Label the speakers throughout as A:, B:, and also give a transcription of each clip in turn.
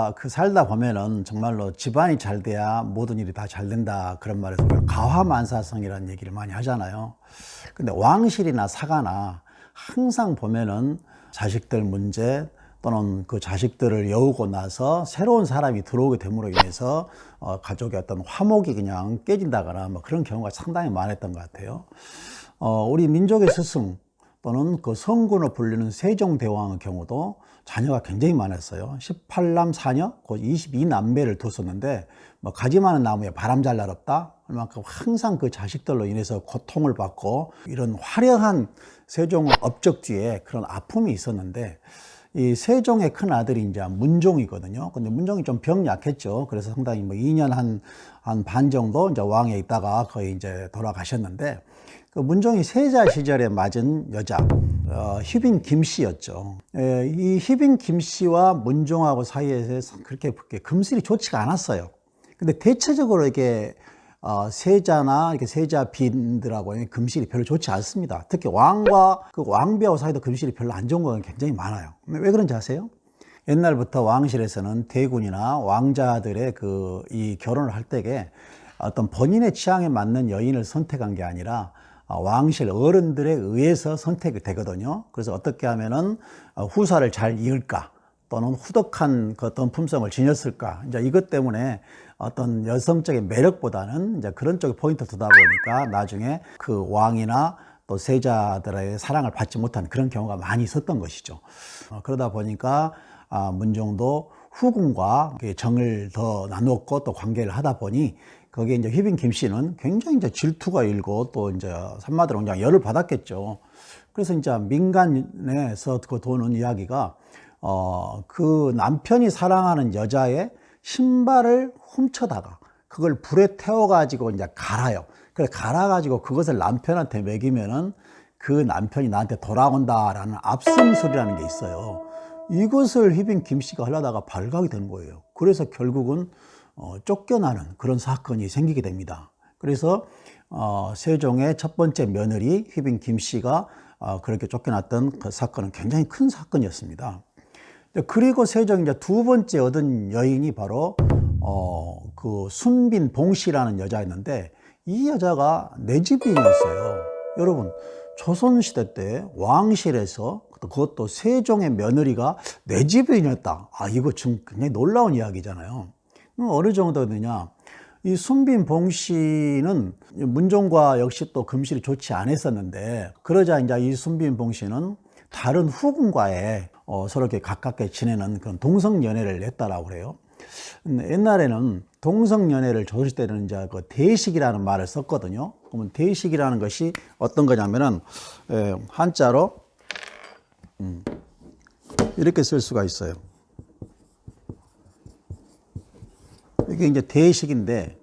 A: 우리가 그 살다 보면은 정말로 집안이 잘 돼야 모든 일이 다 잘 된다, 그런 말에서 가화만사성이라는 얘기를 많이 하잖아요. 근데 왕실이나 사가나 항상 보면은 자식들 문제 또는 그 자식들을 여우고 나서 새로운 사람이 들어오게 됨으로 인해서 가족의 어떤 화목이 그냥 깨진다거나 뭐 그런 경우가 상당히 많았던 것 같아요. 우리 민족의 스승 또는 그 성군으로 불리는 세종대왕의 경우도 자녀가 굉장히 많았어요. 18남 4녀, 곧 22남매를 뒀었는데, 뭐 가지 많은 나무에 바람 잘 날 없다, 그만큼 항상 그 자식들로 인해서 고통을 받고 이런 화려한 세종의 업적 뒤에 그런 아픔이 있었는데, 이 세종의 큰 아들이 이제 문종이거든요. 근데 문종이 좀 병약했죠. 그래서 상당히 뭐 2년 한 반 정도 이제 왕에 있다가 거의 이제 돌아가셨는데, 그 문종이 세자 시절에 맞은 여자, 희빈 김씨였죠. 이 희빈 김씨와 문종하고 사이에서 그렇게 금슬이 좋지가 않았어요. 근데 대체적으로 이게 세자나 이렇게 세자 빈들하고 금실이 별로 좋지 않습니다. 특히 왕과 그 왕비하고 사이도 금실이 별로 안 좋은 건 굉장히 많아요. 왜 그런지 아세요? 옛날부터 왕실에서는 대군이나 왕자들의 이 결혼을 할 때에 어떤 본인의 취향에 맞는 여인을 선택한 게 아니라 왕실 어른들에 의해서 선택이 되거든요. 그래서 어떻게 하면은 후사를 잘 이을까, 또는 후덕한 그 어떤 품성을 지녔을까, 이제 이것 때문에 어떤 여성적인 매력보다는 이제 그런 쪽에 포인트를 두다 보니까 나중에 그 왕이나 또 세자들의 사랑을 받지 못한 그런 경우가 많이 있었던 것이죠. 그러다 보니까 문종도 후궁과 정을 더 나눴고 또 관계를 하다 보니 거기에 이제 희빈 김씨는 굉장히 이제 질투가 일고 또 이제 한마디로 그냥 열을 받았겠죠. 그래서 이제 민간에서 그 도는 이야기가 그 남편이 사랑하는 여자의 신발을 훔쳐다가 그걸 불에 태워가지고 이제 갈아요. 그래서 갈아가지고 그것을 남편한테 먹이면은 그 남편이 나한테 돌아온다라는 압승술이라는 게 있어요. 이것을 희빈 김씨가 하려다가 발각이 되는 거예요. 그래서 결국은 쫓겨나는 그런 사건이 생기게 됩니다. 그래서 세종의 첫 번째 며느리 희빈 김씨가 그렇게 쫓겨났던 그 사건은 굉장히 큰 사건이었습니다. 그리고 세종이 이제 두 번째 얻은 여인이 바로 그 순빈 봉씨라는 여자였는데, 이 여자가 내집인이었어요. 여러분, 조선시대 때 왕실에서 그것도 세종의 며느리가 내집인이었다. 이거 좀 굉장히 놀라운 이야기잖아요. 어느 정도느냐, 이 순빈 봉씨는 문종과 역시 또 금실이 좋지 않았었는데, 그러자 이제 이 순빈 봉씨는 다른 후궁과의 서로 이렇게 가깝게 지내는 그런 동성연애를 했다라고 그래요. 옛날에는 동성연애를 조실 때는 이제 그 대식이라는 말을 썼거든요. 그러면 대식이라는 것이 어떤 거냐면은 한자로 이렇게 쓸 수가 있어요. 이게 이제 대식인데,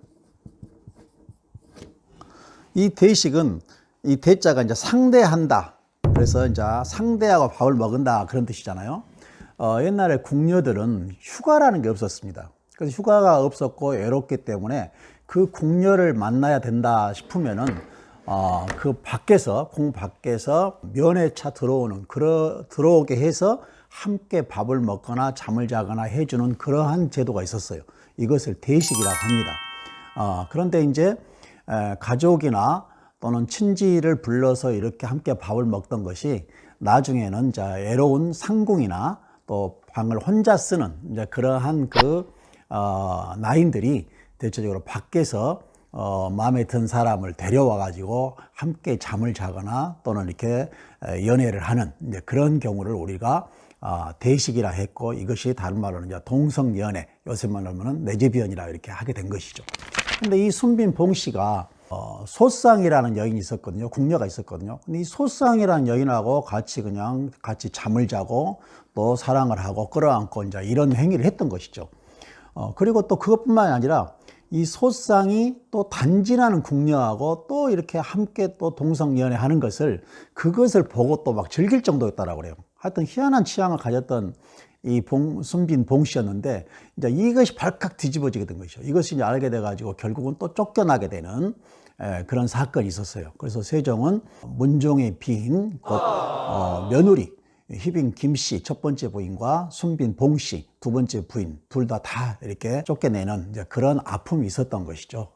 A: 이 대식은 이 대자가 이제 상대한다. 그래서 이제 상대하고 밥을 먹은다, 그런 뜻이잖아요. 옛날에 궁녀들은 휴가라는 게 없었습니다. 그래서 휴가가 없었고 외롭기 때문에 그 궁녀를 만나야 된다 싶으면은 그 밖에서, 궁 밖에서 면회차 들어오게 해서 함께 밥을 먹거나 잠을 자거나 해주는 그러한 제도가 있었어요. 이것을 대식이라고 합니다. 그런데 이제 가족이나 또는 친지를 불러서 이렇게 함께 밥을 먹던 것이 나중에는 이제 외로운 상궁이나 또 방을 혼자 쓰는 이제 그러한 나인들이 대체적으로 밖에서 마음에 든 사람을 데려와 가지고 함께 잠을 자거나 또는 이렇게 연애를 하는 이제 그런 경우를 우리가 대식이라 했고, 이것이 다른 말로는 이제 동성연애, 요새 말로 하면 내집연이라 이렇게 하게 된 것이죠. 근데 이 순빈 봉씨가 소쌍이라는 여인이 있었거든요. 궁녀가 있었거든요. 근데 이 소쌍이라는 여인하고 같이 잠을 자고 또 사랑을 하고 끌어안고 이제 이런 행위를 했던 것이죠. 그리고 또 그것뿐만이 아니라 이 소쌍이 또 단지라는 궁녀하고 또 이렇게 함께 또 동성연애 하는 그것을 보고 또 막 즐길 정도였다라고 그래요. 하여튼 희한한 취향을 가졌던 이 순빈 봉씨였는데, 이제 이것이 발칵 뒤집어지게 된 것이죠. 이것이 이제 알게 돼가지고 결국은 또 쫓겨나게 되는 그런 사건이 있었어요. 그래서 세종은 문종의 비인, 곧 며느리, 희빈 김씨 첫 번째 부인과 순빈 봉씨 두 번째 부인 둘 다 이렇게 쫓겨내는 이제 그런 아픔이 있었던 것이죠.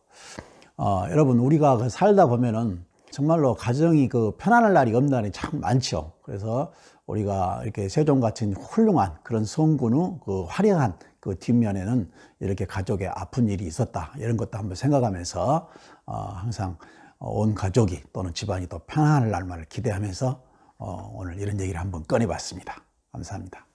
A: 여러분 우리가 살다 보면은 정말로 가정이 편안할 날이 없는 날이 참 많죠. 그래서 우리가 이렇게 세종 같은 훌륭한 그런 성군의 화려한 뒷면에는 이렇게 가족의 아픈 일이 있었다. 이런 것도 한번 생각하면서 항상 온 가족이 또는 집안이 더 편안할 날만을 기대하면서 오늘 이런 얘기를 한번 꺼내봤습니다. 감사합니다.